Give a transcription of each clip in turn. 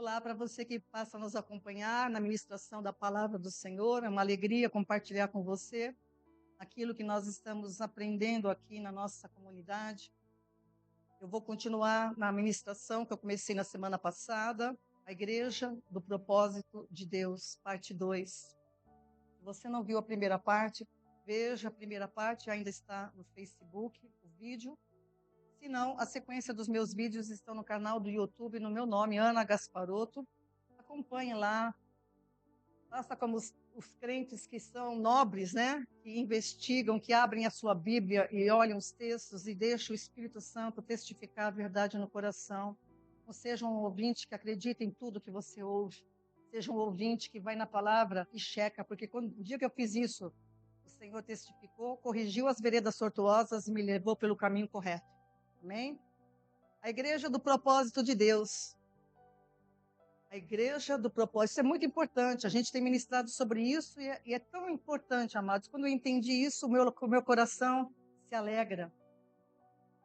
Olá para você que passa a nos acompanhar na ministração da palavra do Senhor. É uma alegria compartilhar com você aquilo que nós estamos aprendendo aqui na nossa comunidade. Eu vou continuar na ministração que eu comecei na semana passada, a Igreja do Propósito de Deus, parte 2. Se você não viu a primeira parte, veja a primeira parte, ainda está no Facebook, o vídeo. Se não, a sequência dos meus vídeos estão no canal do YouTube, no meu nome, Ana Gasparotto. Acompanhe lá, faça como os crentes que são nobres, né? Que investigam, que abrem a sua Bíblia e olham os textos e deixam o Espírito Santo testificar a verdade no coração. Não seja um ouvinte que acredita em tudo que você ouve. Seja um ouvinte que vai na palavra e checa, porque o dia que eu fiz isso, o Senhor testificou, corrigiu as veredas tortuosas e me levou pelo caminho correto. Amém? A Igreja do Propósito de Deus. A Igreja do Propósito. Isso é muito importante. A gente tem ministrado sobre isso e é tão importante, amados. Quando eu entendi isso, o meu coração se alegra.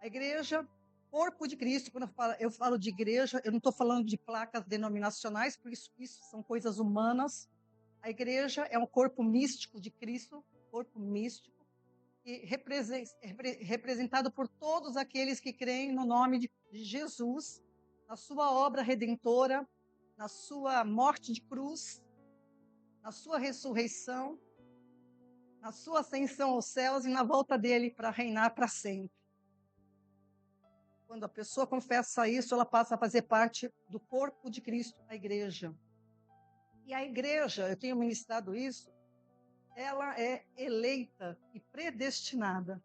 A Igreja, corpo de Cristo. Quando eu falo de igreja, eu não estou falando de placas denominacionais, porque isso são coisas humanas. A Igreja é um corpo místico de Cristo, corpo místico, e representado por todos aqueles que creem no nome de Jesus, na sua obra redentora, na sua morte de cruz, na sua ressurreição, na sua ascensão aos céus e na volta dele para reinar para sempre. Quando a pessoa confessa isso, ela passa a fazer parte do corpo de Cristo, a igreja. E a igreja, eu tenho ministrado isso, ela é eleita e predestinada.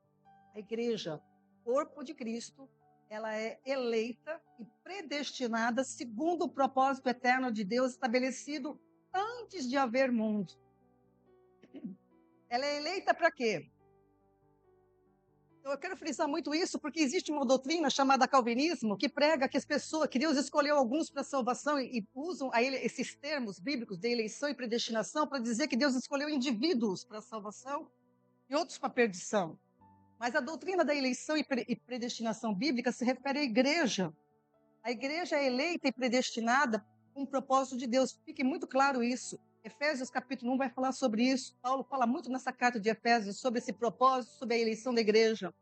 A igreja, corpo de Cristo, ela é eleita e predestinada segundo o propósito eterno de Deus estabelecido antes de haver mundo. Ela é eleita para quê? Então, eu quero frisar muito isso porque existe uma doutrina chamada calvinismo que prega que as pessoas, que Deus escolheu alguns para salvação e usam esses termos bíblicos de eleição e predestinação para dizer que Deus escolheu indivíduos para salvação e outros para perdição. Mas a doutrina da eleição e predestinação bíblica se refere à igreja. A igreja é eleita e predestinada com o propósito de Deus. Fique muito claro isso. Efésios capítulo 1 vai falar sobre isso. Paulo fala muito nessa carta de Efésios sobre esse propósito, sobre a eleição da igreja.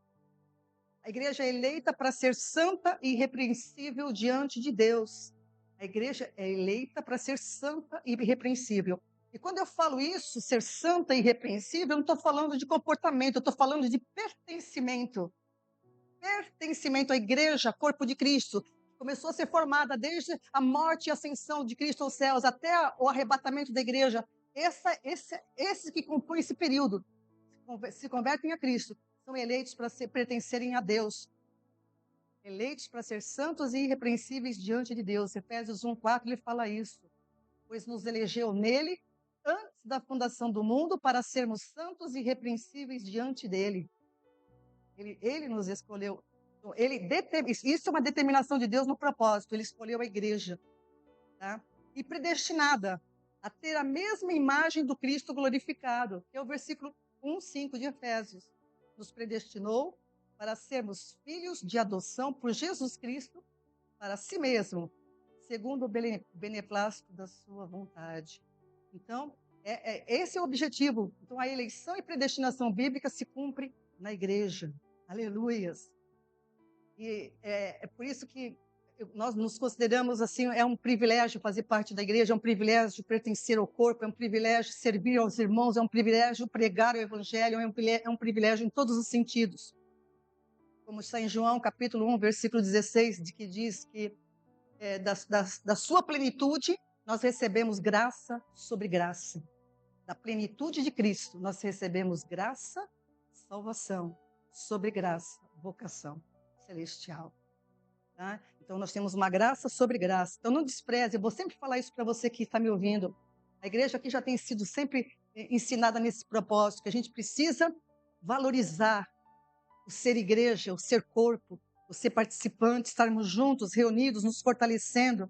A igreja é eleita para ser santa e irrepreensível diante de Deus. A igreja é eleita para ser santa e irrepreensível. E quando eu falo isso, ser santa e irrepreensível, eu não estou falando de comportamento, eu estou falando de pertencimento. Pertencimento à igreja, corpo de Cristo. Começou a ser formada desde a morte e ascensão de Cristo aos céus até o arrebatamento da igreja. Esses que compõem esse período se convertem a Cristo, são eleitos para pertencerem a Deus. Eleitos para ser santos e irrepreensíveis diante de Deus. Efésios 1:4 ele fala isso. Pois nos elegeu nele antes da fundação do mundo para sermos santos e irrepreensíveis diante dele. Ele nos escolheu. Isso é uma determinação de Deus no propósito. Ele escolheu a igreja. Tá? E predestinada a ter a mesma imagem do Cristo glorificado. Que é o versículo 1:5 de Efésios. Nos predestinou para sermos filhos de adoção por Jesus Cristo para si mesmo, segundo o beneplácito da sua vontade. Então, esse é o objetivo. Então, a eleição e predestinação bíblica se cumpre na igreja. Aleluias. E é por isso que nós nos consideramos assim, é um privilégio fazer parte da igreja, é um privilégio pertencer ao corpo, é um privilégio servir aos irmãos, é um privilégio pregar o evangelho, é um privilégio em todos os sentidos. Como está em João, capítulo 1, versículo 16, que diz que da sua plenitude nós recebemos graça sobre graça. Da plenitude de Cristo nós recebemos graça, salvação, sobre graça, vocação celestial. Tá? Então, nós temos uma graça sobre graça. Então, não despreze. Eu vou sempre falar isso para você que está me ouvindo. A igreja aqui já tem sido sempre ensinada nesse propósito, que a gente precisa valorizar o ser igreja, o ser corpo, o ser participante, estarmos juntos, reunidos, nos fortalecendo.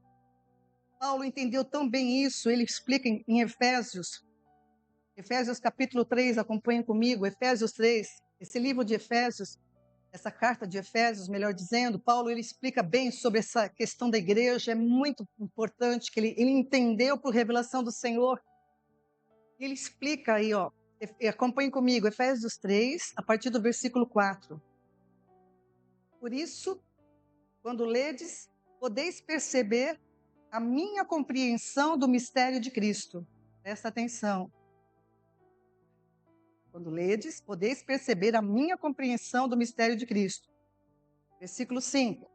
Paulo entendeu tão bem isso. Ele explica em Efésios capítulo 3, acompanhem comigo, Efésios 3, esse livro de Efésios, essa carta de Efésios, melhor dizendo, Paulo ele explica bem sobre essa questão da igreja, é muito importante que ele entendeu por revelação do Senhor. Ele explica aí, ó, acompanhe comigo, Efésios 3, a partir do versículo 4. Por isso, quando ledes, podeis perceber a minha compreensão do mistério de Cristo. Presta atenção. Quando ledes, podeis perceber a minha compreensão do mistério de Cristo. Versículo 5.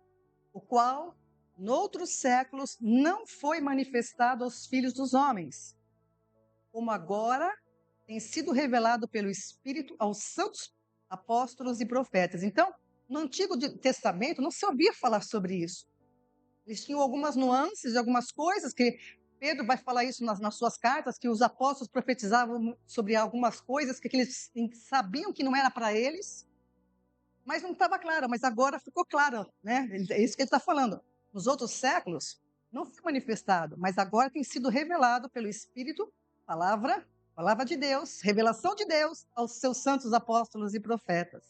O qual, noutros séculos, não foi manifestado aos filhos dos homens, como agora tem sido revelado pelo Espírito aos santos apóstolos e profetas. Então, no Antigo Testamento, não se ouvia falar sobre isso. Eles tinham algumas nuances, algumas coisas que Pedro vai falar isso nas suas cartas, que os apóstolos profetizavam sobre algumas coisas que eles sabiam que não era para eles, mas não estava claro, mas agora ficou claro, né? É isso que ele está falando. Nos outros séculos, não foi manifestado, mas agora tem sido revelado pelo Espírito, palavra de Deus, revelação de Deus aos seus santos apóstolos e profetas.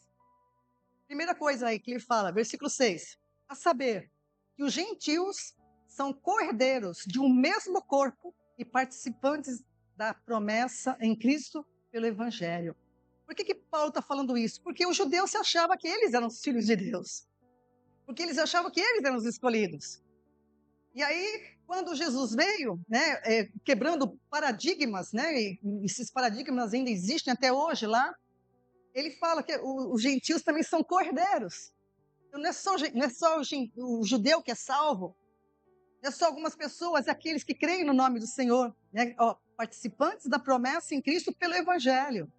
Primeira coisa aí que ele fala, versículo 6, a saber, que os gentios são co-herdeiros de um mesmo corpo e participantes da promessa em Cristo pelo Evangelho. Por que Paulo está falando isso? Porque os judeus se achavam que eles eram os filhos de Deus. Porque eles achavam que eles eram os escolhidos. E aí, quando Jesus veio, né, quebrando paradigmas, né, e esses paradigmas ainda existem até hoje lá, ele fala que os gentios também são co-herdeiros. Então, não é só o judeu que é salvo, não é só algumas pessoas, é aqueles que creem no nome do Senhor, né? Participantes da promessa em Cristo pelo Evangelho.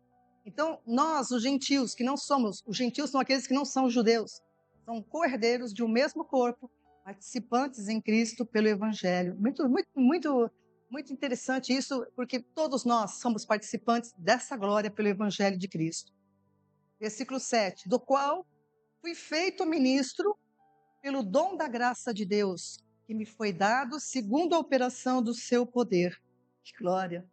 Então, nós, os gentios, que não somos, os gentios são aqueles que não são judeus, são co-herdeiros de um mesmo corpo, participantes em Cristo pelo Evangelho. Muito interessante isso, porque todos nós somos participantes dessa glória pelo Evangelho de Cristo. Versículo 7, do qual fui feito ministro pelo dom da graça de Deus, que me foi dado segundo a operação do seu poder. Que glória!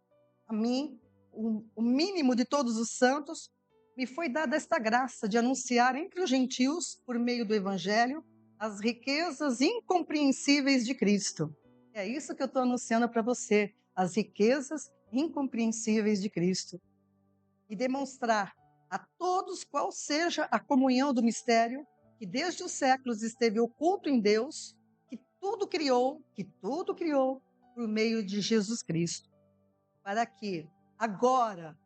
A mim, o mínimo de todos os santos, me foi dada esta graça de anunciar entre os gentios, por meio do Evangelho, as riquezas incompreensíveis de Cristo. É isso que eu estou anunciando para você, as riquezas incompreensíveis de Cristo. E demonstrar a todos qual seja a comunhão do mistério que desde os séculos esteve oculto em Deus, que tudo criou por meio de Jesus Cristo. Para que agora,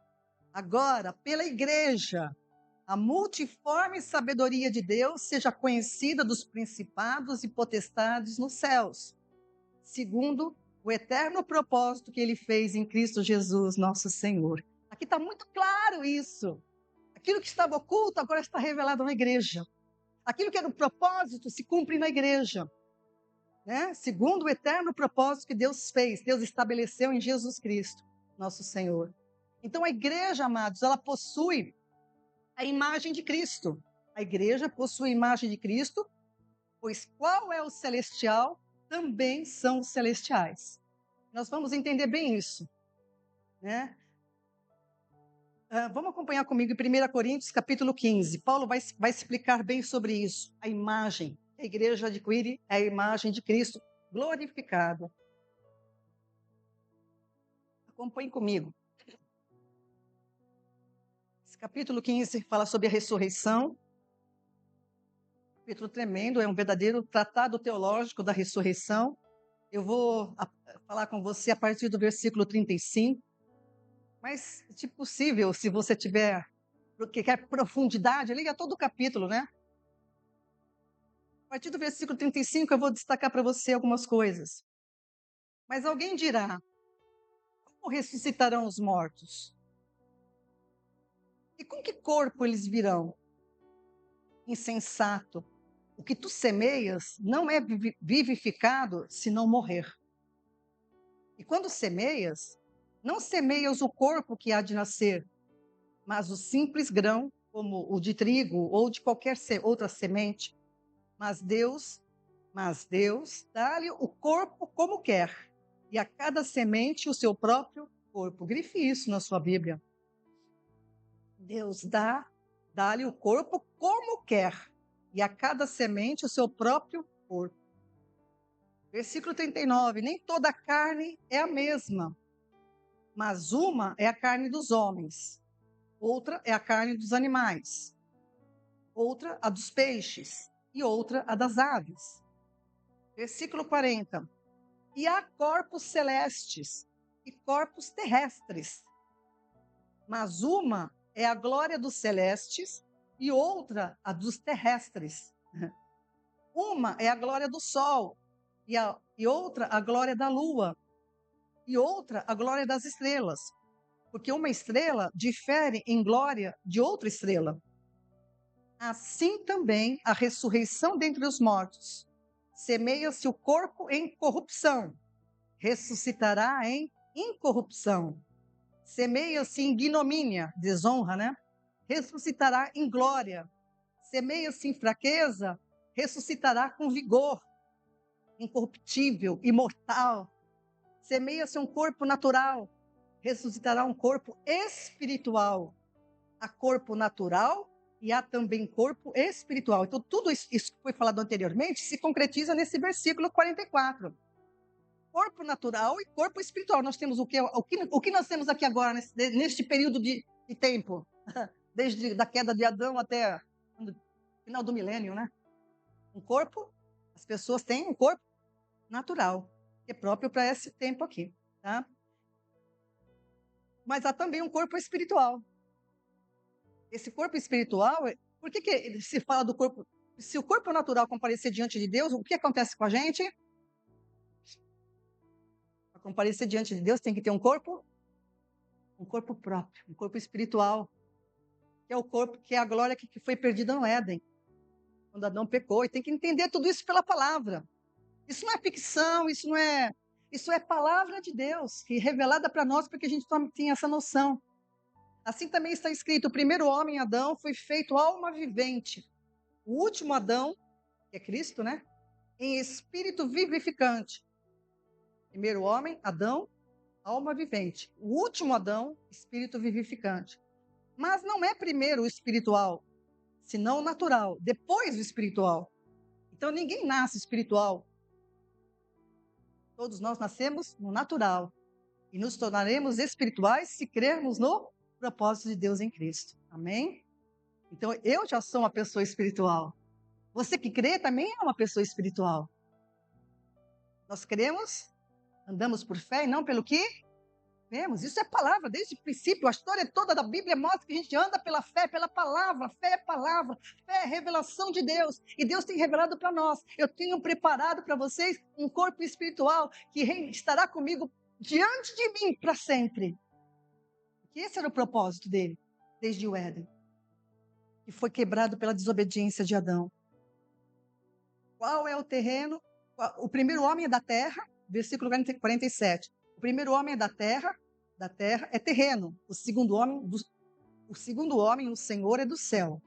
pela igreja, a multiforme sabedoria de Deus seja conhecida dos principados e potestades nos céus, segundo o eterno propósito que ele fez em Cristo Jesus, nosso Senhor. Aqui está muito claro isso. Aquilo que estava oculto agora está revelado na igreja. Aquilo que era o propósito se cumpre na igreja, né? Segundo o eterno propósito que Deus fez, Deus estabeleceu em Jesus Cristo, nosso Senhor. Então a igreja, amados, ela possui a imagem de Cristo. A igreja possui a imagem de Cristo, pois qual é o celestial, também são os celestiais. Nós vamos entender bem isso, né? Vamos acompanhar comigo em 1 Coríntios, capítulo 15. Paulo vai explicar bem sobre isso. A imagem que a igreja adquire é a imagem de Cristo glorificado. Acompanhe comigo. Esse capítulo 15 fala sobre a ressurreição. Capítulo tremendo, é um verdadeiro tratado teológico da ressurreição. Eu vou falar com você a partir do versículo 35. Mas, se possível, se você tiver, porque quer profundidade, liga todo o capítulo, né? A partir do versículo 35, eu vou destacar para você algumas coisas. Mas alguém dirá, como ressuscitarão os mortos? E com que corpo eles virão? Insensato, o que tu semeias não é vivificado se não morrer. E quando semeias, não semeias o corpo que há de nascer, mas o simples grão, como o de trigo ou de qualquer outra semente. Mas Deus dá-lhe o corpo como quer, e a cada semente o seu próprio corpo. Grife isso na sua Bíblia. Deus dá Dá-lhe o corpo como quer, e a cada semente o seu próprio corpo. Versículo 39. Nem toda carne é a mesma, mas uma é a carne dos homens, outra é a carne dos animais, outra a dos peixes, e outra a das aves. Versículo 40. E há corpos celestes e corpos terrestres, mas uma é a glória dos celestes e outra a dos terrestres. Uma é a glória do sol e outra a glória da lua e outra a glória das estrelas, porque uma estrela difere em glória de outra estrela. Assim também a ressurreição dentre os mortos. Semeia-se o corpo em corrupção, ressuscitará em incorrupção. Semeia-se em ignomínia, desonra, né? Ressuscitará em glória. Semeia-se em fraqueza, ressuscitará com vigor. Incorruptível, imortal. Semeia-se um corpo natural, ressuscitará um corpo espiritual. Há corpo natural e há também corpo espiritual. Então, tudo isso que foi falado anteriormente se concretiza nesse versículo 44. Corpo natural e corpo espiritual. Nós temos o que nós temos aqui agora, neste período de tempo? Desde a queda de Adão até o final do milênio, né? Um corpo, as pessoas têm um corpo natural, que é próprio para esse tempo aqui, tá? Mas há também um corpo espiritual. Esse corpo espiritual, por que se fala do corpo? Se o corpo natural comparecer diante de Deus, o que acontece com a gente? Para comparecer diante de Deus tem que ter um corpo próprio, um corpo espiritual, que é o corpo, que é a glória que foi perdida no Éden, quando Adão pecou. E tem que entender tudo isso pela palavra. Isso não é ficção, isso é palavra de Deus, que é revelada para nós, para que a gente tenha essa noção. Assim também está escrito: o primeiro homem, Adão, foi feito alma vivente. O último Adão, que é Cristo, né? Em espírito vivificante. Primeiro homem, Adão, alma vivente. O último Adão, espírito vivificante. Mas não é primeiro o espiritual, senão o natural, depois o espiritual. Então ninguém nasce espiritual. Todos nós nascemos no natural e nos tornaremos espirituais se crermos no propósito de Deus em Cristo. Amém? Então eu já sou uma pessoa espiritual. Você que crê também é uma pessoa espiritual. Nós cremos, andamos por fé e não pelo que vemos. Isso é palavra, desde o princípio. A história toda da Bíblia mostra que a gente anda pela fé, pela palavra. Fé é palavra, fé é revelação de Deus. E Deus tem revelado para nós. Eu tenho preparado para vocês um corpo espiritual que estará comigo diante de mim para sempre. Que esse era o propósito dele, desde o Éden, que foi quebrado pela desobediência de Adão. Qual é o terreno? O primeiro homem é da terra, versículo 47. O primeiro homem é da terra é terreno. O segundo homem, o Senhor, é do céu.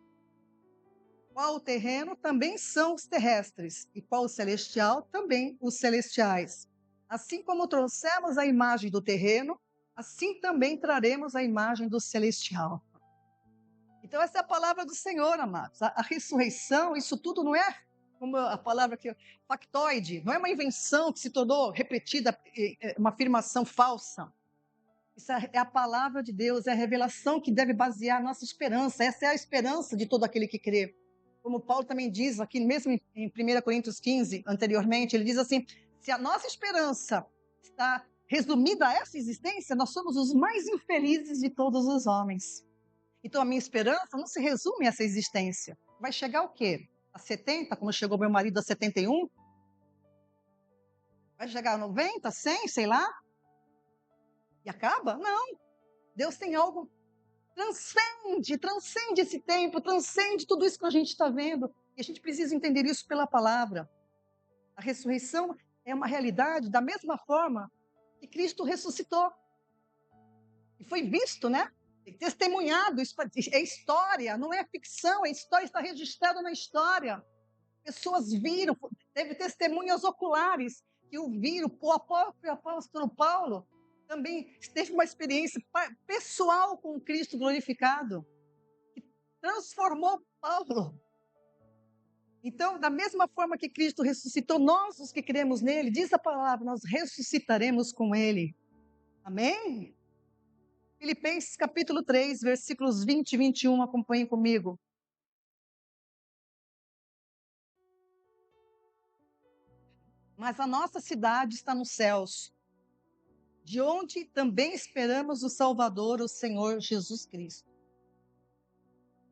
Qual o terreno? Também são os terrestres. E qual o celestial? Também os celestiais. Assim como trouxemos a imagem do terreno, assim também traremos a imagem do celestial. Então essa é a palavra do Senhor, amados. A ressurreição, isso tudo não é como a palavra que factoide, não é uma invenção que se tornou repetida, uma afirmação falsa. Isso é a palavra de Deus, é a revelação que deve basear a nossa esperança. Essa é a esperança de todo aquele que crê. Como Paulo também diz aqui, mesmo em 1 Coríntios 15, anteriormente, ele diz assim: se a nossa esperança está resumida a essa existência, nós somos os mais infelizes de todos os homens. Então a minha esperança não se resume a essa existência. Vai chegar o quê? A 70, como chegou meu marido a 71? Vai chegar a 90, 100, sei lá? E acaba? Não. Deus tem algo, transcende esse tempo, transcende tudo isso que a gente está vendo. E a gente precisa entender isso pela palavra. A ressurreição é uma realidade da mesma forma que Cristo ressuscitou. E foi visto, né? Testemunhado, é história, não é ficção, é história, está registrado na história. Pessoas viram, teve testemunhas oculares que o viram. O próprio apóstolo Paulo também teve uma experiência pessoal com o Cristo glorificado. transformou Paulo. Então, da mesma forma que Cristo ressuscitou, nós, os que cremos nele, diz a palavra, nós ressuscitaremos com ele. Amém? Filipenses capítulo 3, versículos 20 e 21, acompanhem comigo. Mas a nossa cidade está nos céus, de onde também esperamos o Salvador, o Senhor Jesus Cristo,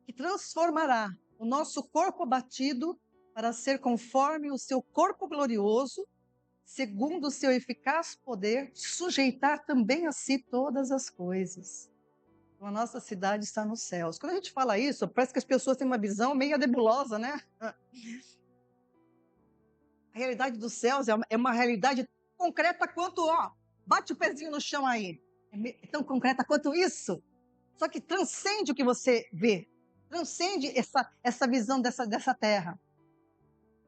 que transformará o nosso corpo abatido para ser conforme o seu corpo glorioso, segundo o seu eficaz poder, sujeitar também a si todas as coisas. Então, a nossa cidade está nos céus. Quando a gente fala isso, parece que as pessoas têm uma visão meio nebulosa, né? A realidade dos céus é uma realidade concreta quanto, bate o pezinho no chão aí. É tão concreta quanto isso. Só que transcende o que você vê. Transcende essa visão dessa terra.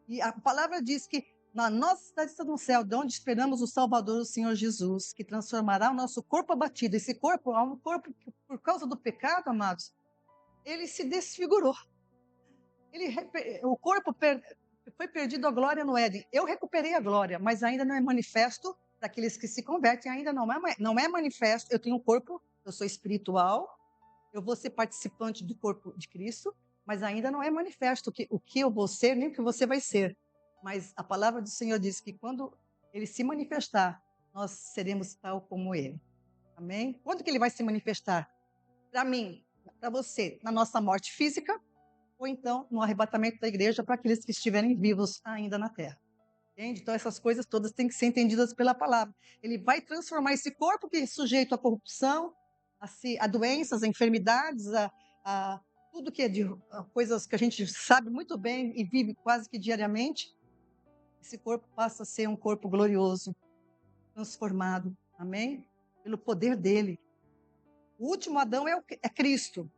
E a palavra diz que na nossa cidade está no céu, de onde esperamos o Salvador, o Senhor Jesus, que transformará o nosso corpo abatido. Esse corpo é um corpo que, por causa do pecado, amados, ele se desfigurou. O corpo foi perdido a glória no Éden. Eu recuperei a glória, mas ainda não é manifesto para aqueles que se convertem, ainda não é manifesto. Eu tenho um corpo, eu sou espiritual, eu vou ser participante do corpo de Cristo, mas ainda não é manifesto o que eu vou ser, nem o que você vai ser. Mas a palavra do Senhor diz que quando ele se manifestar, nós seremos tal como ele. Amém? Quando que ele vai se manifestar? Para mim, para você, na nossa morte física, ou então no arrebatamento da igreja para aqueles que estiverem vivos ainda na terra. Entende? Então essas coisas todas têm que ser entendidas pela palavra. Ele vai transformar esse corpo que é sujeito à corrupção, a doenças, a enfermidades, a tudo que é de coisas que a gente sabe muito bem e vive quase que diariamente. Esse corpo passa a ser um corpo glorioso, transformado. Amém? Pelo poder dele. O último Adão é Cristo.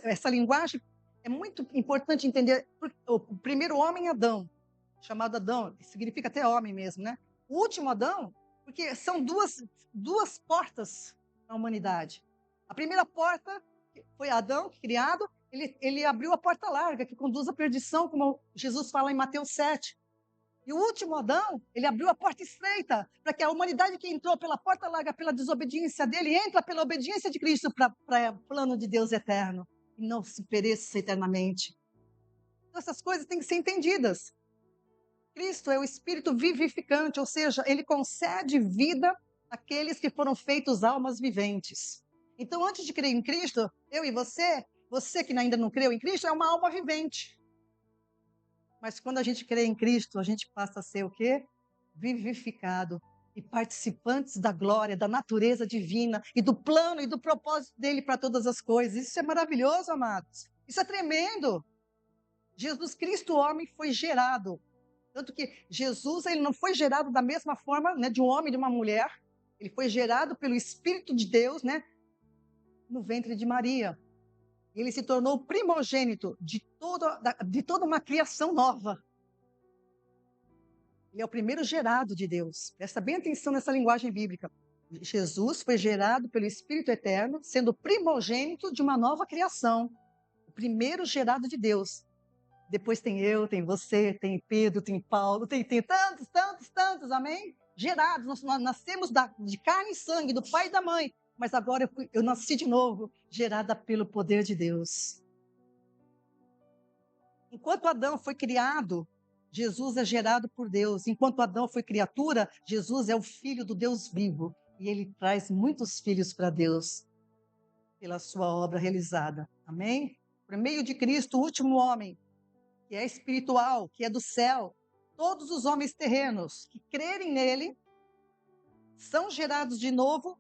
Essa linguagem é muito importante entender. O primeiro homem, Adão, chamado Adão, significa até homem mesmo, né? O último Adão, porque são duas portas na humanidade. A primeira porta foi Adão, criado, ele abriu a porta larga, que conduz à perdição, como Jesus fala em Mateus 7. E o último Adão, ele abriu a porta estreita, para que a humanidade que entrou pela porta larga, pela desobediência dele, entra pela obediência de Cristo para o plano de Deus eterno, e não se pereça eternamente. Então, essas coisas têm que ser entendidas. Cristo é o Espírito vivificante, ou seja, ele concede vida àqueles que foram feitos almas viventes. Então, antes de crer em Cristo, eu e você que ainda não creu em Cristo, é uma alma vivente. Mas quando a gente crê em Cristo, a gente passa a ser o quê? Vivificado e participantes da glória, da natureza divina e do plano e do propósito dele para todas as coisas. Isso é maravilhoso, amados. Isso é tremendo. Jesus Cristo, homem, foi gerado. Tanto que Jesus, ele não foi gerado da mesma forma, né, de um homem e de uma mulher. Ele foi gerado pelo Espírito de Deus, né, no ventre de Maria. Ele se tornou primogênito de toda uma criação nova. Ele é o primeiro gerado de Deus. Presta bem atenção nessa linguagem bíblica. Jesus foi gerado pelo Espírito Eterno, sendo primogênito de uma nova criação. O primeiro gerado de Deus. Depois tem eu, tem você, tem Pedro, tem Paulo, tem tantos, amém? Gerados, nós nascemos de carne e sangue, do pai e da mãe. Mas agora eu nasci de novo, gerada pelo poder de Deus. Enquanto Adão foi criado, Jesus é gerado por Deus. Enquanto Adão foi criatura, Jesus é o filho do Deus vivo. E ele traz muitos filhos para Deus pela sua obra realizada. Amém? Por meio de Cristo, o último homem, que é espiritual, que é do céu, todos os homens terrenos que crerem nele são gerados de novo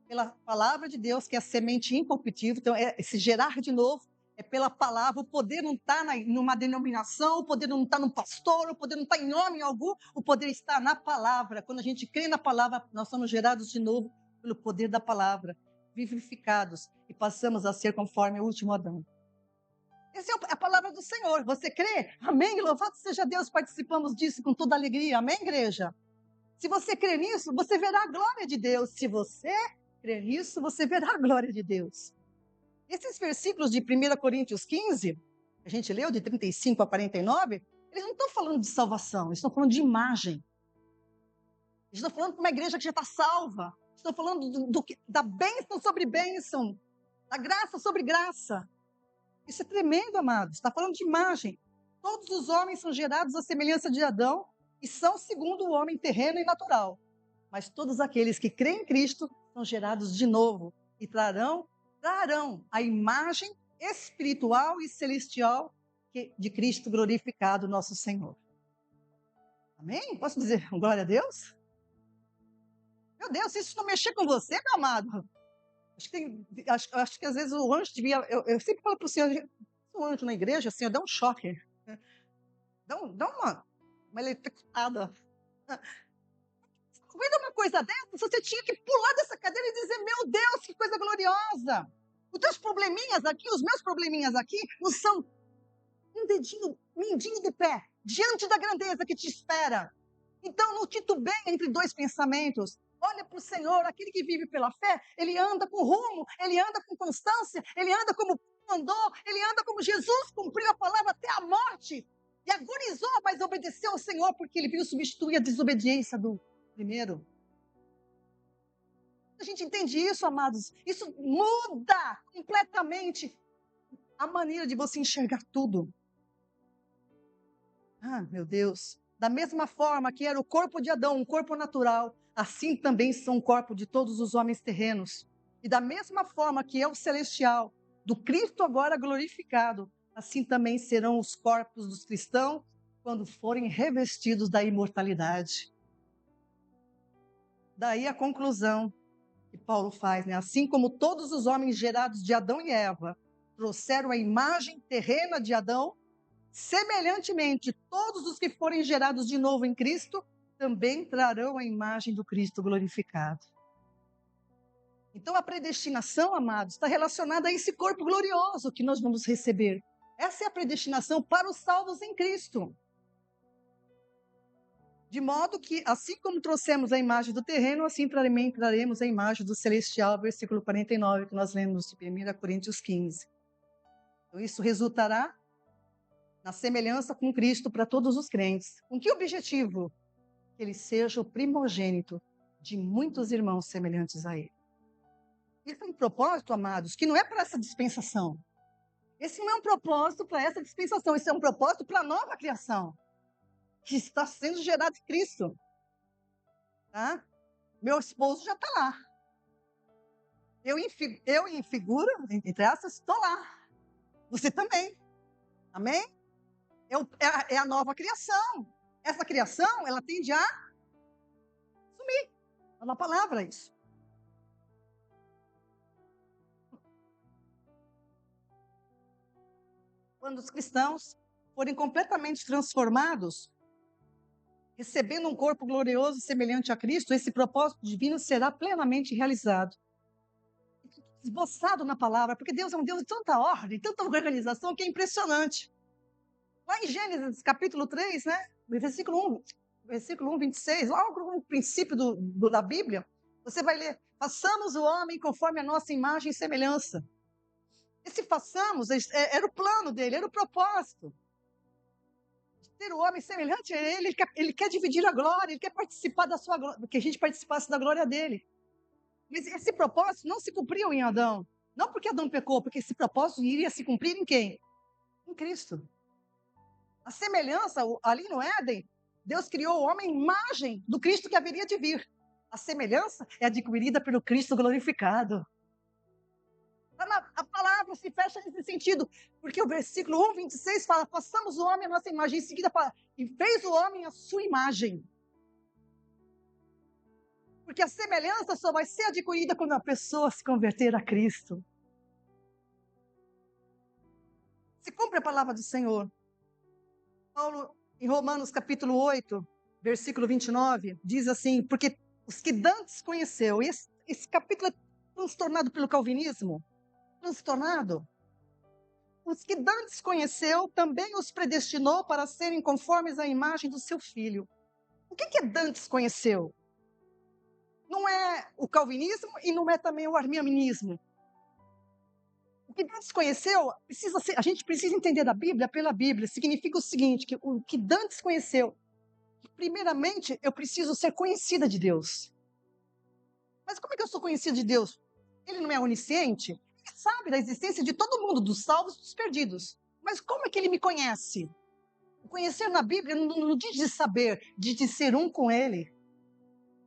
pela palavra de Deus, que é a semente incorruptível. Então, esse gerar de novo é pela palavra. O poder não está numa denominação, o poder não está num pastor, o poder não está em homem algum, o poder está na palavra. Quando a gente crê na palavra, nós somos gerados de novo pelo poder da palavra, vivificados, e passamos a ser conforme o último Adão. Essa é a palavra do Senhor. Você crê? Amém? Louvado seja Deus, participamos disso com toda alegria. Amém, igreja? Se você crê nisso, você verá a glória de Deus. Se você crer nisso, você verá a glória de Deus. Esses versículos de 1 Coríntios 15, a gente leu de 35 a 49, eles não estão falando de salvação, eles estão falando de imagem. Eles estão falando para uma igreja que já está salva. Estão falando da bênção sobre bênção, da graça sobre graça. Isso é tremendo, amados. Está falando de imagem. Todos os homens são gerados à semelhança de Adão e são segundo o homem terreno e natural. Mas todos aqueles que creem em Cristo são gerados de novo e trarão a imagem espiritual e celestial de Cristo glorificado, nosso Senhor. Amém? Posso dizer glória a Deus? Meu Deus, se isso não mexer com você, meu amado, acho que às vezes o anjo devia... Eu sempre falo para o Senhor, o anjo na igreja, Senhor, dá um choque. Dá uma eletricutada. Vendo uma coisa dessa, você tinha que pular dessa cadeira e dizer, meu Deus, que coisa gloriosa. Os teus probleminhas aqui, os meus probleminhas aqui, não são um mindinho do pé, diante da grandeza que te espera. Então, não titubeie entre dois pensamentos. Olha para o Senhor, aquele que vive pela fé, ele anda com rumo, ele anda com constância, ele anda como andou, ele anda como Jesus cumpriu a palavra até a morte. E agonizou, mas obedeceu ao Senhor, porque ele viu substituir a desobediência do primeiro. A gente entende isso, amados? Isso muda completamente a maneira de você enxergar tudo. Ah, meu Deus. Da mesma forma que era o corpo de Adão, um corpo natural, assim também são o corpo de todos os homens terrenos. E da mesma forma que é o celestial, do Cristo agora glorificado, assim também serão os corpos dos cristãos quando forem revestidos da imortalidade. Daí a conclusão que Paulo faz, né? Assim como todos os homens gerados de Adão e Eva trouxeram a imagem terrena de Adão, semelhantemente, todos os que forem gerados de novo em Cristo também trarão a imagem do Cristo glorificado. Então, a predestinação, amados, está relacionada a esse corpo glorioso que nós vamos receber. Essa é a predestinação para os salvos em Cristo. De modo que, assim como trouxemos a imagem do terreno, assim também traremos a imagem do celestial, versículo 49, que nós lemos de 1 Coríntios 15. Então, isso resultará na semelhança com Cristo para todos os crentes. Com que objetivo? Que ele seja o primogênito de muitos irmãos semelhantes a ele. Isso é um propósito, amados, que não é para essa dispensação. Esse não é um propósito para essa dispensação, esse é um propósito para a nova criação, que está sendo gerado em Cristo. Tá? Meu esposo já está lá. Eu em figura, entre essas, estou lá. Você também. Amém? É a nova criação. Essa criação, ela tende a sumir. Está na palavra isso. Quando os cristãos forem completamente transformados, recebendo um corpo glorioso semelhante a Cristo, esse propósito divino será plenamente realizado. Esboçado na palavra, porque Deus é um Deus de tanta ordem, tanta organização, que é impressionante. Lá em Gênesis, capítulo 3, né, versículo 1, 26, logo no princípio da Bíblia, você vai ler, façamos o homem conforme a nossa imagem e semelhança. Esse façamos era o plano dele, era o propósito. Ter o homem semelhante a ele, ele quer dividir a glória, ele quer participar da sua glória, que a gente participasse da glória dele. Mas esse propósito não se cumpriu em Adão. Não porque Adão pecou, porque esse propósito iria se cumprir em quem? Em Cristo. A semelhança, ali no Éden, Deus criou o homem em imagem do Cristo que haveria de vir. A semelhança é adquirida pelo Cristo glorificado. A palavra se fecha nesse sentido, porque o versículo 1, 26 fala, façamos o homem a nossa imagem, em seguida fala, e fez o homem a sua imagem. Porque a semelhança só vai ser adquirida quando a pessoa se converter a Cristo. Se cumpre a palavra do Senhor. Paulo, em Romanos capítulo 8, versículo 29, diz assim, porque os que dantes conheceu, e esse capítulo é transtornado pelo calvinismo, transtornado. Os que dantes conheceu, também os predestinou para serem conformes à imagem do seu filho. O que é dantes conheceu? Não é o calvinismo e não é também o arminianismo. O que Dantes conheceu, a gente precisa entender da Bíblia pela Bíblia. Significa o seguinte, que o que Dantes conheceu, que primeiramente eu preciso ser conhecida de Deus. Mas como é que eu sou conhecida de Deus? Ele não é onisciente? Ele sabe da existência de todo mundo, dos salvos e dos perdidos. Mas como é que ele me conhece? Conhecer na Bíblia não diz de saber, diz de ser um com ele.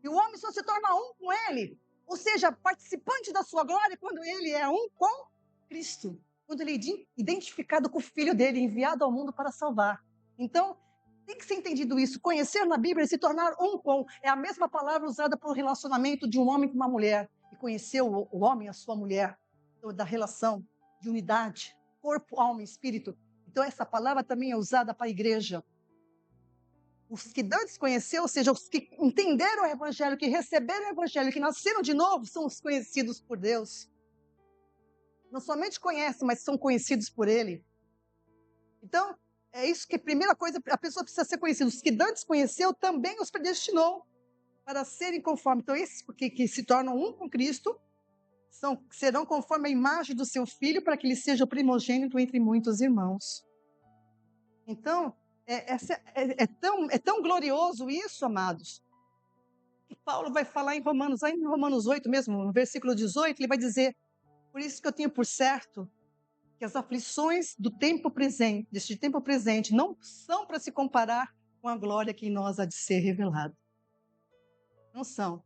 E o homem só se torna um com ele, ou seja, participante da sua glória, quando ele é um com Cristo. Quando ele é identificado com o Filho dele, enviado ao mundo para salvar. Então, tem que ser entendido isso. Conhecer na Bíblia é se tornar um com. É a mesma palavra usada para o relacionamento de um homem com uma mulher. E conhecer o homem, a sua mulher, da relação de unidade, corpo, alma e espírito. Então, essa palavra também é usada para a igreja. Os que Dantes conheceu, ou seja, os que entenderam o Evangelho, que receberam o Evangelho, que nasceram de novo, são os conhecidos por Deus. Não somente conhecem, mas são conhecidos por Ele. Então, é isso que a primeira coisa, a pessoa precisa ser conhecida. Os que Dantes conheceu também os predestinou para serem conforme. Então, esses que se tornam um com Cristo, serão conforme a imagem do seu Filho, para que ele seja o primogênito entre muitos irmãos. Então, é tão glorioso isso, amados, que Paulo vai falar em Romanos 8 mesmo, no versículo 18, ele vai dizer: por isso que eu tenho por certo que as aflições do tempo presente, deste tempo presente, não são para se comparar com a glória que em nós há de ser revelada. Não são.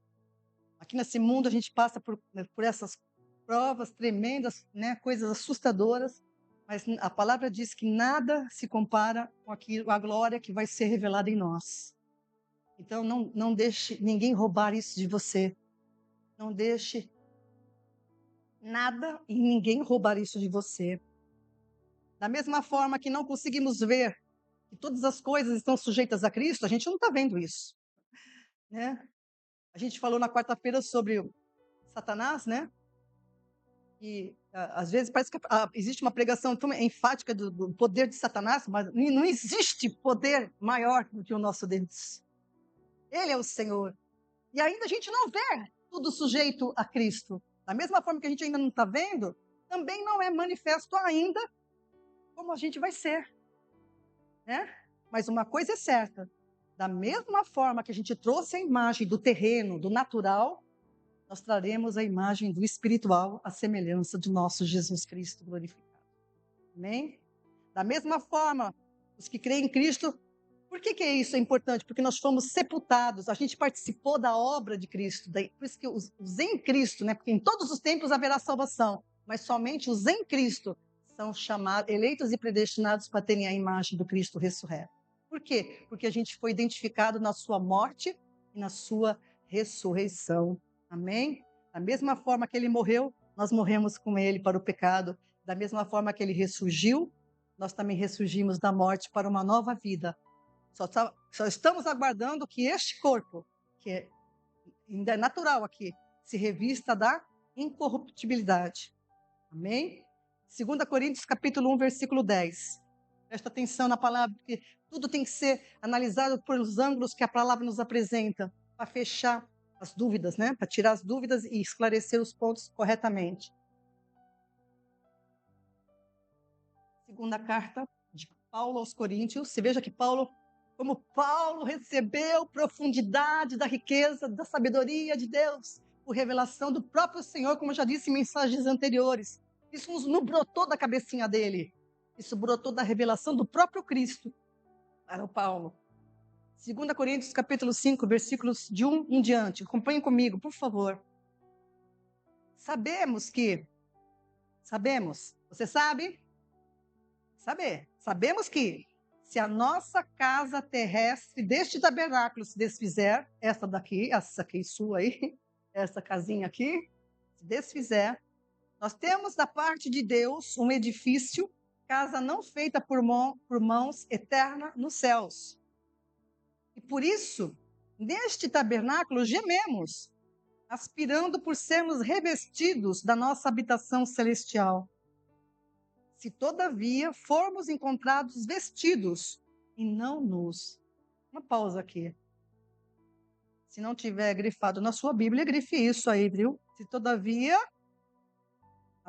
Aqui nesse mundo a gente passa por essas provas tremendas, né, coisas assustadoras, mas a palavra diz que nada se compara com a glória que vai ser revelada em nós. Então, não deixe ninguém roubar isso de você. Não deixe nada e ninguém roubar isso de você. Da mesma forma que não conseguimos ver que todas as coisas estão sujeitas a Cristo, a gente não está vendo isso, né? A gente falou na quarta-feira sobre Satanás, né? E às vezes parece que existe uma pregação tão enfática do poder de Satanás, mas não existe poder maior do que o nosso Deus. Ele é o Senhor. E ainda a gente não vê tudo sujeito a Cristo. Da mesma forma que a gente ainda não está vendo, também não é manifesto ainda como a gente vai ser, né? Mas uma coisa é certa: da mesma forma que a gente trouxe a imagem do terreno, do natural, nós traremos a imagem do espiritual, a semelhança de nosso Jesus Cristo glorificado. Amém? Da mesma forma, os que creem em Cristo, por que isso é importante? Porque nós fomos sepultados, a gente participou da obra de Cristo, por isso que os em Cristo, né? Porque em todos os tempos haverá salvação, mas somente os em Cristo são chamados, eleitos e predestinados para terem a imagem do Cristo ressurreto. Por quê? Porque a gente foi identificado na sua morte e na sua ressurreição. Amém? Da mesma forma que ele morreu, nós morremos com ele para o pecado. Da mesma forma que ele ressurgiu, nós também ressurgimos da morte para uma nova vida. Só estamos aguardando que este corpo, que ainda é natural aqui, se revista da incorruptibilidade. Amém? 2 Coríntios capítulo 1, versículo 10. Presta atenção na palavra, porque tudo tem que ser analisado pelos ângulos que a palavra nos apresenta, para fechar as dúvidas, né? Para tirar as dúvidas e esclarecer os pontos corretamente. Segunda carta de Paulo aos Coríntios. Você veja que como Paulo recebeu profundidade da riqueza, da sabedoria de Deus, por revelação do próprio Senhor, como eu já disse em mensagens anteriores. Isso não brotou da cabecinha dele. Isso brotou da revelação do próprio Cristo para o Paulo. 2 Coríntios capítulo 5, versículos de 1 em diante. Acompanhem comigo, por favor. Você sabe? Sabemos que se a nossa casa terrestre deste tabernáculo se desfizer, essa aqui sua aí, essa casinha aqui, se desfizer, nós temos da parte de Deus um edifício, casa não feita por mãos, eterna nos céus. E por isso, neste tabernáculo gememos, aspirando por sermos revestidos da nossa habitação celestial. Se todavia formos encontrados vestidos e não nus. Uma pausa aqui. Se não tiver grifado na sua Bíblia, grife isso aí, viu? Se todavia,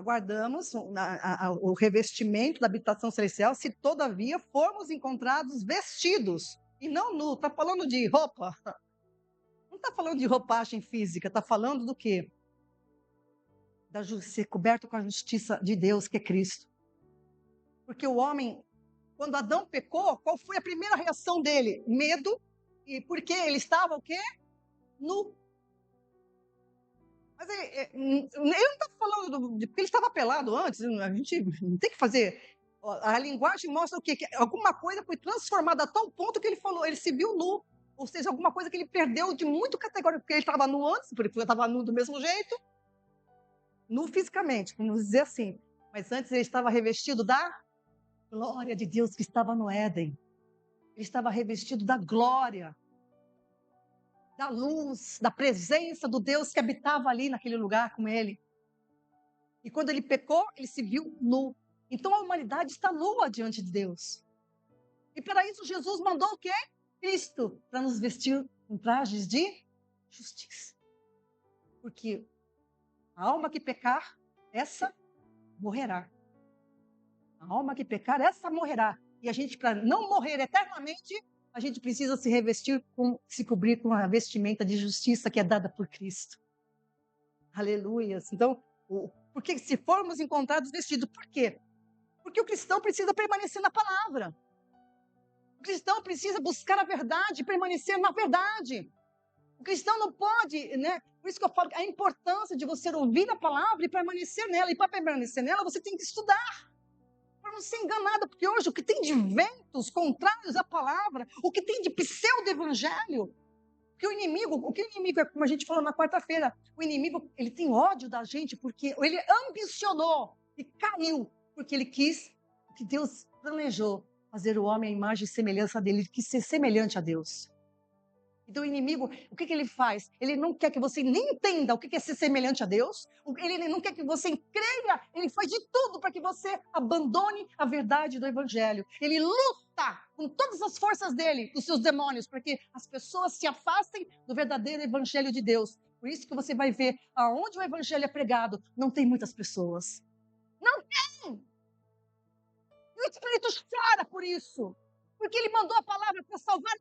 Aguardamos o revestimento da habitação celestial, se todavia formos encontrados vestidos e não nu. Está falando de roupa? Não está falando de roupagem física, está falando do quê? Ser coberto com a justiça de Deus, que é Cristo. Porque o homem, quando Adão pecou, qual foi a primeira reação dele? Medo. E porque ele estava o quê? Nu. Mas ele não está falando de porque ele estava pelado antes. A gente não tem que fazer. A linguagem mostra o quê? Que alguma coisa foi transformada a tal ponto que ele falou, ele se viu nu. Ou seja, alguma coisa que ele perdeu de muito categórico, porque ele estava nu antes, porque ele estava nu do mesmo jeito. Nu fisicamente, vamos dizer assim. Mas antes ele estava revestido da glória de Deus que estava no Éden. Ele estava revestido da glória, da luz, da presença do Deus que habitava ali naquele lugar com ele. E quando ele pecou, ele se viu nu. Então a humanidade está nua diante de Deus. E para isso Jesus mandou o quê? Cristo, para nos vestir com trajes de justiça. Porque a alma que pecar, essa morrerá. A alma que pecar, essa morrerá. E a gente, para não morrer eternamente, a gente precisa se revestir, se cobrir com a vestimenta de justiça que é dada por Cristo. Aleluia. Então, porque se formos encontrados vestidos, por quê? Porque o cristão precisa permanecer na palavra. O cristão precisa buscar a verdade, permanecer na verdade. O cristão não pode, né? Por isso que eu falo a importância de você ouvir a palavra e permanecer nela. E para permanecer nela, você tem que estudar. Para não ser enganado, porque hoje o que tem de ventos contrários à palavra, o que tem de pseudo-evangelho, que o inimigo, como a gente falou na quarta-feira, o inimigo, ele tem ódio da gente porque ele ambicionou e caiu, porque ele quis, que Deus planejou fazer o homem à imagem e semelhança dele, ele quis ser semelhante a Deus. Então o inimigo, o que ele faz? Ele não quer que você nem entenda o que é ser semelhante a Deus, ele não quer que você creia, ele faz de tudo para que você abandone a verdade do evangelho. Ele luta com todas as forças dele, dos seus demônios, para que as pessoas se afastem do verdadeiro evangelho de Deus. Por isso que você vai ver, aonde o evangelho é pregado, não tem muitas pessoas. Não tem! E o Espírito chora por isso, porque ele mandou a palavra para salvar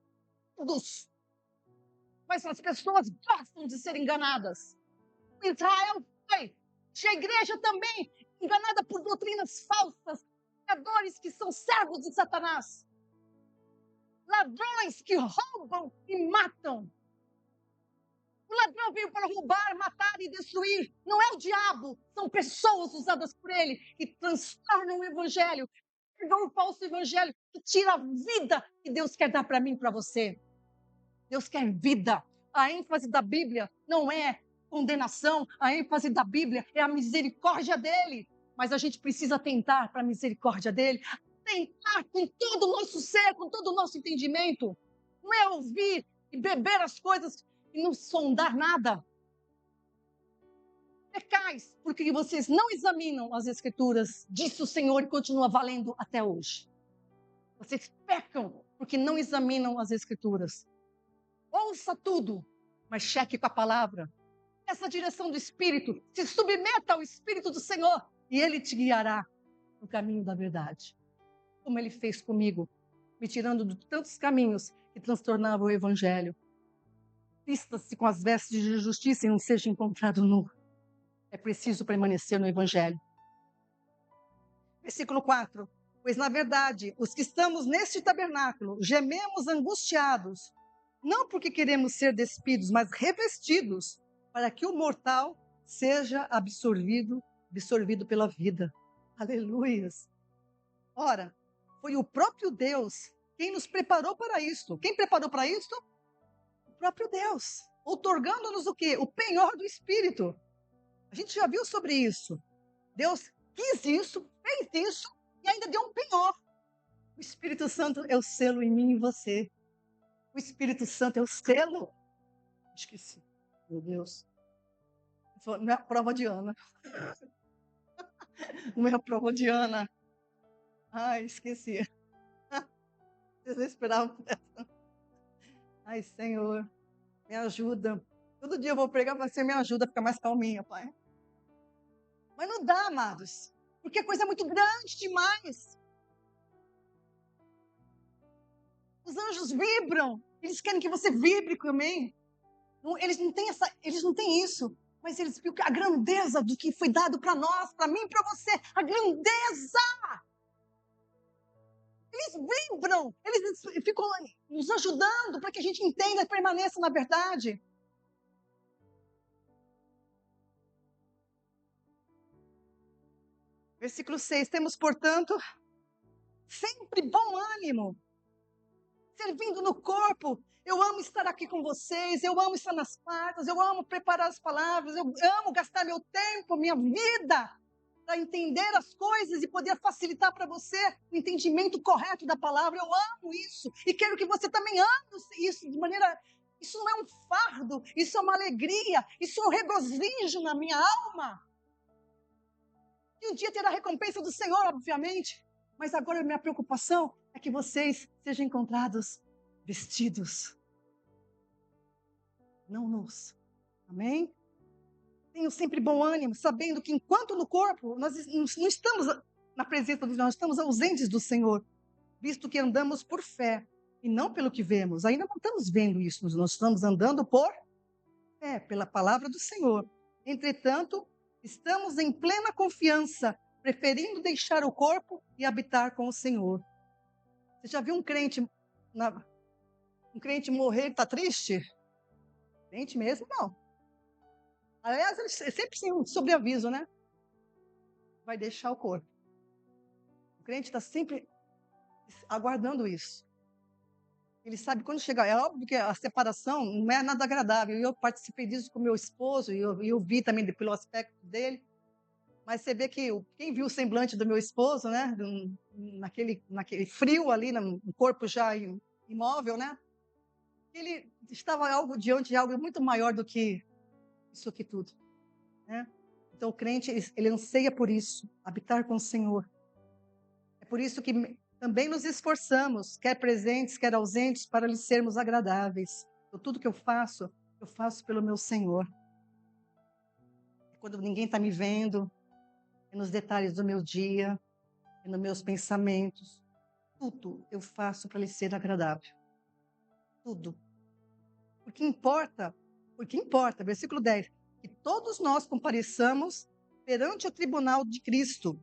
todos. Mas as pessoas gostam de ser enganadas. Israel foi. A igreja também, enganada por doutrinas falsas, pecadores que são servos de Satanás, ladrões que roubam e matam. O ladrão veio para roubar, matar e destruir. Não é o diabo, são pessoas usadas por ele que transtornam o evangelho, pegam o falso evangelho, que tira a vida que Deus quer dar para mim e para você. Deus quer vida. A ênfase da Bíblia não é condenação, a ênfase da Bíblia é a misericórdia dele. Mas a gente precisa tentar para a misericórdia dele, tentar com todo o nosso ser, com todo o nosso entendimento. Não é ouvir e beber as coisas e não sondar nada. Pecais, porque vocês não examinam as Escrituras, disse o Senhor e continua valendo até hoje. Vocês pecam porque não examinam as Escrituras. Ouça tudo, mas cheque com a palavra. Essa direção do Espírito, se submeta ao Espírito do Senhor e Ele te guiará no caminho da verdade. Como Ele fez comigo, me tirando de tantos caminhos que transtornavam o Evangelho. Vista-se com as vestes de justiça e não seja encontrado nu. É preciso permanecer no Evangelho. Versículo 4. Pois, na verdade, os que estamos neste tabernáculo, gememos angustiados, não porque queremos ser despidos, mas revestidos, para que o mortal seja absorvido pela vida. Aleluias. Ora, foi o próprio Deus quem nos preparou para isto. Quem preparou para isto? O próprio Deus. Outorgando-nos o quê? O penhor do Espírito. A gente já viu sobre isso. Deus quis isso, fez isso e ainda deu um penhor. O Espírito Santo é o selo em mim e em você. O Espírito Santo é o selo. Esqueci. Meu Deus. Não é a prova de Ana. Não é a prova de Ana. Ai, esqueci. Vocês não esperavam por essa. Ai, Senhor, me ajuda. Todo dia eu vou pregar, você me ajuda a ficar mais calminha, Pai. Mas não dá, amados, porque a coisa é muito grande demais. Os anjos vibram, eles querem que você vibre também. Eles não têm isso, mas eles viram a grandeza do que foi dado para nós, para mim e para você, a grandeza. Eles vibram, eles ficam nos ajudando para que a gente entenda e permaneça na verdade. Versículo 6, temos, portanto, sempre bom ânimo, servindo no corpo. Eu amo estar aqui com vocês, eu amo estar nas quartas, eu amo preparar as palavras, eu amo gastar meu tempo, minha vida, para entender as coisas e poder facilitar para você o entendimento correto da palavra. Eu amo isso e quero que você também ame isso de maneira... Isso não é um fardo, isso é uma alegria, isso é um regozijo na minha alma. E um dia terá a recompensa do Senhor, obviamente, mas agora a minha preocupação é que vocês sejam encontrados vestidos, não nus. Amém? Tenham sempre bom ânimo, sabendo que enquanto no corpo, nós não estamos na presença de Deus, nós estamos ausentes do Senhor, visto que andamos por fé e não pelo que vemos. Ainda não estamos vendo isso, nós estamos andando por fé, pela palavra do Senhor. Entretanto, estamos em plena confiança, preferindo deixar o corpo e habitar com o Senhor. Você já viu um crente morrer e está triste? Crente mesmo, não. Aliás, ele sempre tem um sobreaviso, né? Vai deixar o corpo. O crente está sempre aguardando isso. Ele sabe quando chegar. É óbvio que a separação não é nada agradável. Eu participei disso com meu esposo e eu vi também pelo aspecto dele. Mas você vê que quem viu o semblante do meu esposo, né? Naquele frio ali, no corpo já imóvel, né? Ele estava diante de algo muito maior do que isso aqui tudo, né? Então o crente, ele anseia por isso, habitar com o Senhor. É por isso que também nos esforçamos, quer presentes, quer ausentes, para lhe sermos agradáveis. Então, tudo que eu faço pelo meu Senhor. É quando ninguém está me vendo, é nos detalhes do meu dia, é nos meus pensamentos. Tudo eu faço para lhe ser agradável. Tudo. Porque importa, versículo 10, que todos nós compareçamos perante o tribunal de Cristo,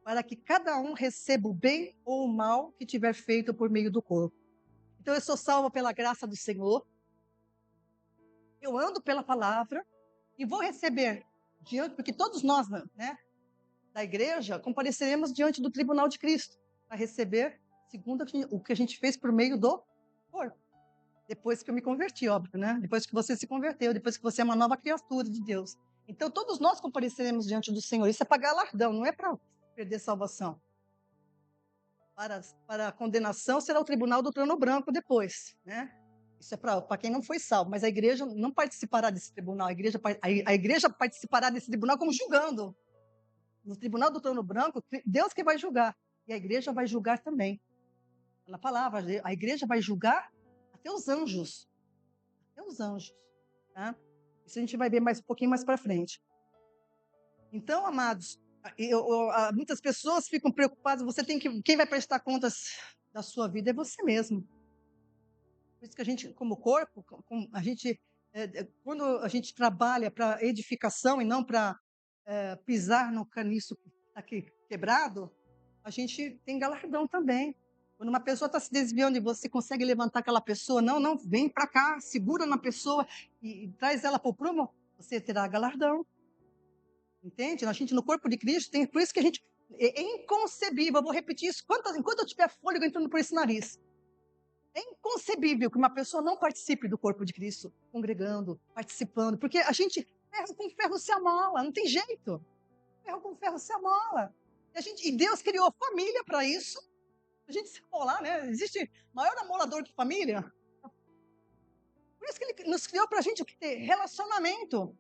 para que cada um receba o bem ou o mal que tiver feito por meio do corpo. Então eu sou salva pela graça do Senhor, eu ando pela palavra e vou receber porque todos nós, né, da igreja, compareceremos diante do tribunal de Cristo, para receber segundo o que a gente fez por meio do corpo. Depois que eu me converti, óbvio, né? Depois que você se converteu, depois que você é uma nova criatura de Deus. Então, todos nós compareceremos diante do Senhor. Isso é para galardão, não é para perder salvação. Para a condenação será o tribunal do trono branco depois, né? Isso é para quem não foi salvo. Mas a igreja não participará desse tribunal. A igreja participará desse tribunal como julgando. No tribunal do trono branco, Deus que vai julgar. E a igreja vai julgar também. Na palavra, a igreja vai julgar até os anjos. Até os anjos. Tá? Isso a gente vai ver um pouquinho mais para frente. Então, amados, muitas pessoas ficam preocupadas. Quem vai prestar contas da sua vida é você mesmo. Por isso que a gente, como corpo, quando a gente trabalha para edificação e não para pisar no caniço que está aqui quebrado, a gente tem galardão também. Quando uma pessoa está se desviando e você consegue levantar aquela pessoa, não, vem para cá, segura na pessoa e traz ela para o prumo, você terá galardão. Entende? A gente no corpo de Cristo tem, por isso que a gente, é inconcebível, eu vou repetir isso, enquanto eu tiver fôlego entrando por esse nariz, é inconcebível que uma pessoa não participe do corpo de Cristo, congregando, participando, porque a gente, ferro com ferro se amola, não tem jeito. Ferro com ferro se amola. E Deus criou família para isso. A gente se amolar, né? Existe maior amolador que família. Por isso que Ele nos criou para a gente ter relacionamento.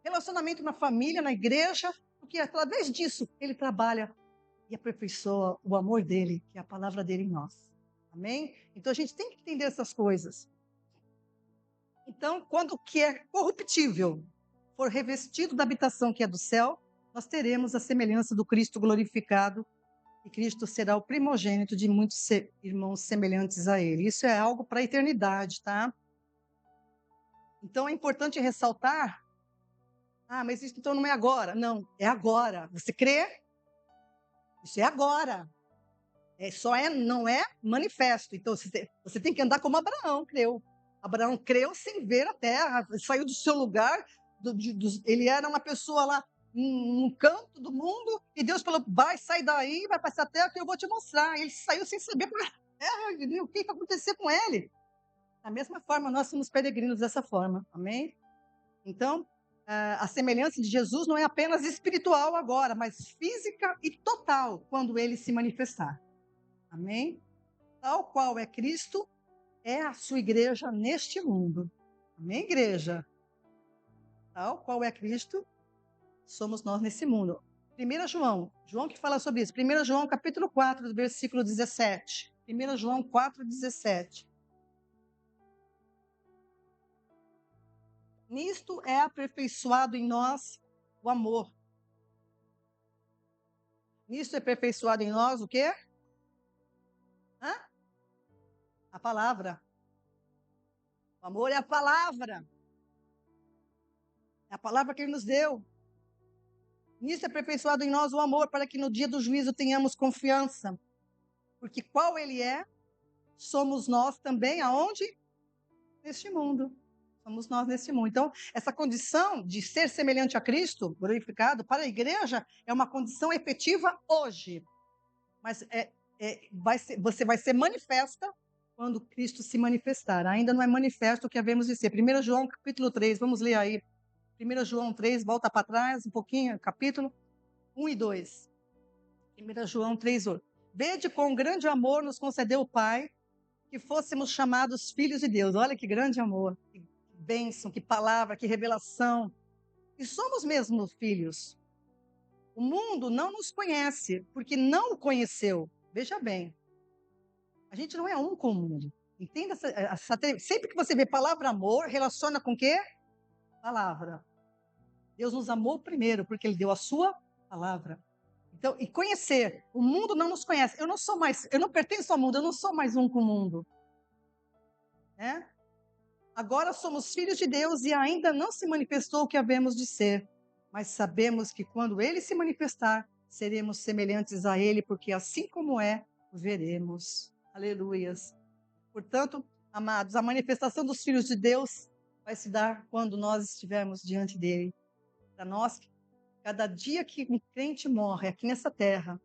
Relacionamento na família, na igreja, porque através disso Ele trabalha e aperfeiçoa o amor dEle, que é a palavra dEle em nós. Amém? Então a gente tem que entender essas coisas. Então, quando o que é corruptível for revestido da habitação que é do céu, nós teremos a semelhança do Cristo glorificado, e Cristo será o primogênito de muitos irmãos semelhantes a ele. Isso é algo para a eternidade, tá? Então é importante ressaltar, mas isso então não é agora. Não, é agora. Você crê? Isso é agora. Não é manifesto. Então você tem que andar como Abraão creu. Abraão creu sem ver a terra, saiu do seu lugar, ele era uma pessoa lá num canto do mundo, e Deus falou, sai daí, vai passar a terra que eu vou te mostrar. Ele saiu sem saber para a terra, o que ia acontecer com ele. Da mesma forma, nós somos peregrinos dessa forma, amém? Então, a semelhança de Jesus não é apenas espiritual agora, mas física e total, quando ele se manifestar, amém? Tal qual é Cristo, é a sua igreja neste mundo, amém, igreja? Tal qual é Cristo, somos nós nesse mundo. 1 João que fala sobre isso. 1 João capítulo 4, versículo 17. 1 João 4, 17. Nisto é aperfeiçoado em nós o amor. Nisto é aperfeiçoado em nós o quê? A palavra. O amor é a palavra. É a palavra que ele nos deu. Nisso é aperfeiçoado em nós o amor, para que no dia do juízo tenhamos confiança. Porque qual ele é, somos nós também, aonde? Neste mundo. Somos nós nesse mundo. Então, essa condição de ser semelhante a Cristo, glorificado, para a igreja, é uma condição efetiva hoje. Mas você vai ser manifesta quando Cristo se manifestar. Ainda não é manifesto o que havemos de ser. 1 João capítulo 3, vamos ler aí. 1 João 3, volta para trás um pouquinho, capítulo 1 e 2. 1 João 3, 8. Vede quão grande amor nos concedeu o Pai, que fôssemos chamados filhos de Deus. Olha que grande amor, que bênção, que palavra, que revelação. E somos mesmo filhos. O mundo não nos conhece, porque não o conheceu. Veja bem, a gente não é um com o mundo. Entenda sempre que você vê palavra amor, relaciona com o quê? Palavra. Deus nos amou primeiro, porque Ele deu a sua palavra. Então, e conhecer, o mundo não nos conhece. Eu não pertenço ao mundo, eu não sou mais um com o mundo. Né? Agora somos filhos de Deus e ainda não se manifestou o que havemos de ser. Mas sabemos que quando Ele se manifestar, seremos semelhantes a Ele, porque assim como é, o veremos. Aleluias. Portanto, amados, a manifestação dos filhos de Deus vai se dar quando nós estivermos diante dele. Para nós, cada dia que um crente morre aqui nessa terra,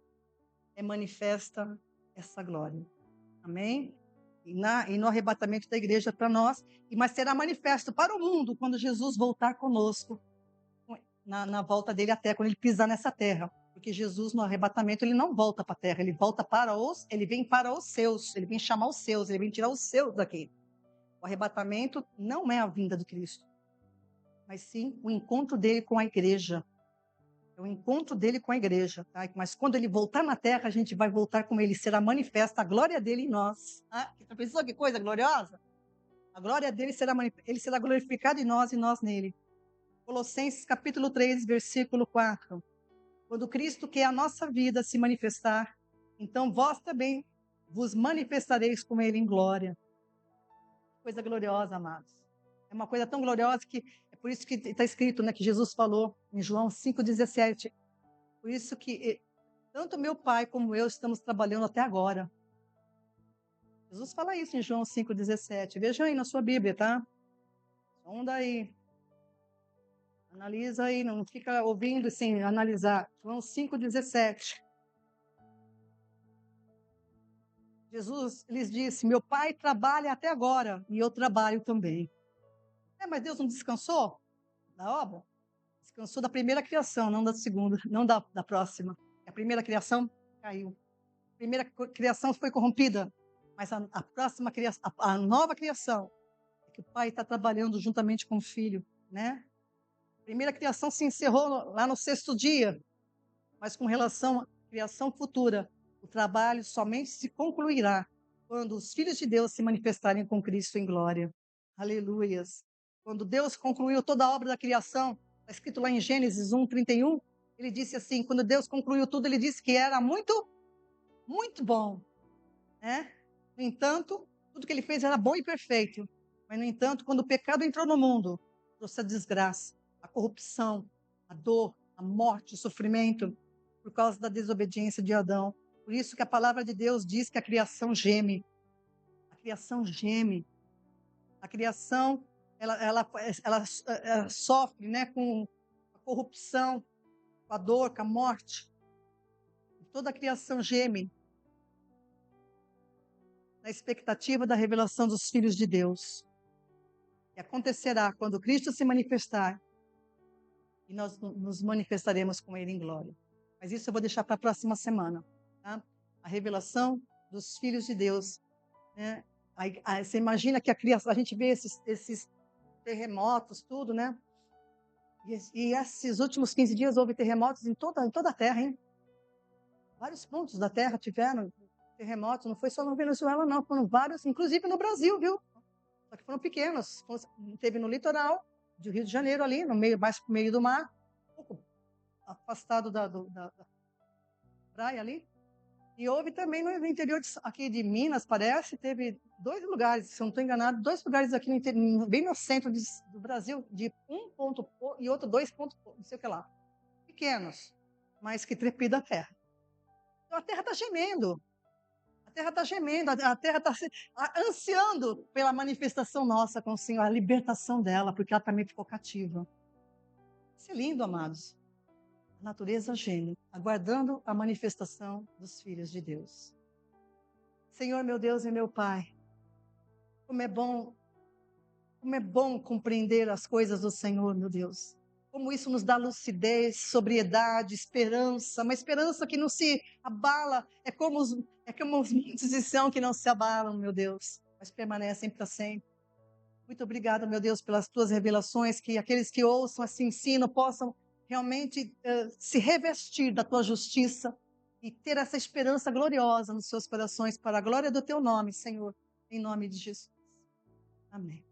é manifesta essa glória. Amém? E no arrebatamento da igreja para nós, mas será manifesto para o mundo quando Jesus voltar conosco, na volta dele à terra, quando ele pisar nessa terra. Porque Jesus, no arrebatamento, ele não volta para a terra, ele vem para os seus, ele vem chamar os seus, ele vem tirar os seus daqui. O arrebatamento não é a vinda do Cristo, mas sim o encontro dele com a igreja. É o encontro dele com a igreja. Tá? Mas quando ele voltar na terra, a gente vai voltar com ele. Será manifesta a glória dele em nós. Pensou que coisa gloriosa? A glória dele ele será glorificado em nós e nós nele. Colossenses capítulo 3, versículo 4. Quando Cristo, que é a nossa vida, se manifestar, então vós também vos manifestareis com ele em glória. Coisa gloriosa, amados. É uma coisa tão gloriosa que é por isso que está escrito, né, que Jesus falou em João 5,17. Por isso que tanto meu pai como eu estamos trabalhando até agora. Jesus fala isso em João 5,17. Veja aí na sua Bíblia, tá? Sonda aí. Analisa aí, não fica ouvindo sem analisar. João 5,17. Jesus lhes disse, meu pai trabalha até agora e eu trabalho também. Mas Deus não descansou da obra? Descansou da primeira criação, não da segunda, não da próxima. A primeira criação caiu. A primeira criação foi corrompida, mas a próxima criação, a nova criação, é que o Pai está trabalhando juntamente com o Filho, né? A primeira criação se encerrou lá no sexto dia, mas com relação à criação futura, o trabalho somente se concluirá quando os filhos de Deus se manifestarem com Cristo em glória. Aleluias. Quando Deus concluiu toda a obra da criação, está escrito lá em Gênesis 1:31, Ele disse assim, quando Deus concluiu tudo, ele disse que era muito, muito bom, né? No entanto, tudo que ele fez era bom e perfeito. Mas, no entanto, quando o pecado entrou no mundo, trouxe a desgraça, a corrupção, a dor, a morte, o sofrimento, por causa da desobediência de Adão. Por isso que a palavra de Deus diz que a criação geme. A criação geme. A criação, ela sofre, né, com a corrupção, com a dor, com a morte. Toda a criação geme na expectativa da revelação dos filhos de Deus. Que acontecerá quando Cristo se manifestar e nós nos manifestaremos com Ele em glória. Mas isso eu vou deixar para a próxima semana, tá? A revelação dos filhos de Deus, né? Aí você imagina que a criação, a gente vê esses terremotos, tudo, né? E esses últimos 15 dias houve terremotos em toda a Terra, hein? Vários pontos da Terra tiveram terremotos, não foi só na Venezuela, não, foram vários, inclusive no Brasil, viu? Só que foram pequenos. Teve no litoral do Rio de Janeiro, ali, no meio, mais para o meio do mar, um pouco afastado da praia ali. E houve também no interior aqui de Minas, parece, teve 2 lugares, se eu não estou enganado, 2 lugares aqui no interior, bem no centro do Brasil, de 1 ponto e outro 2 pontos, não sei o que lá. Pequenos, mas que trepida a terra. Então a terra está gemendo. A terra está gemendo, a terra está ansiando pela manifestação nossa com o Senhor, a libertação dela, porque ela também ficou cativa. Isso é lindo, amados. A natureza geme, aguardando a manifestação dos filhos de Deus. Senhor, meu Deus e meu Pai, como é bom compreender as coisas do Senhor, meu Deus. Como isso nos dá lucidez, sobriedade, esperança, uma esperança que não se abala, é como os montes de Sião que não se abalam, meu Deus, mas permanecem para sempre. Muito obrigada, meu Deus, pelas tuas revelações, que aqueles que ouçam esse ensino possam realmente se revestir da tua justiça e ter essa esperança gloriosa nos seus corações para a glória do teu nome, Senhor, em nome de Jesus. Amém.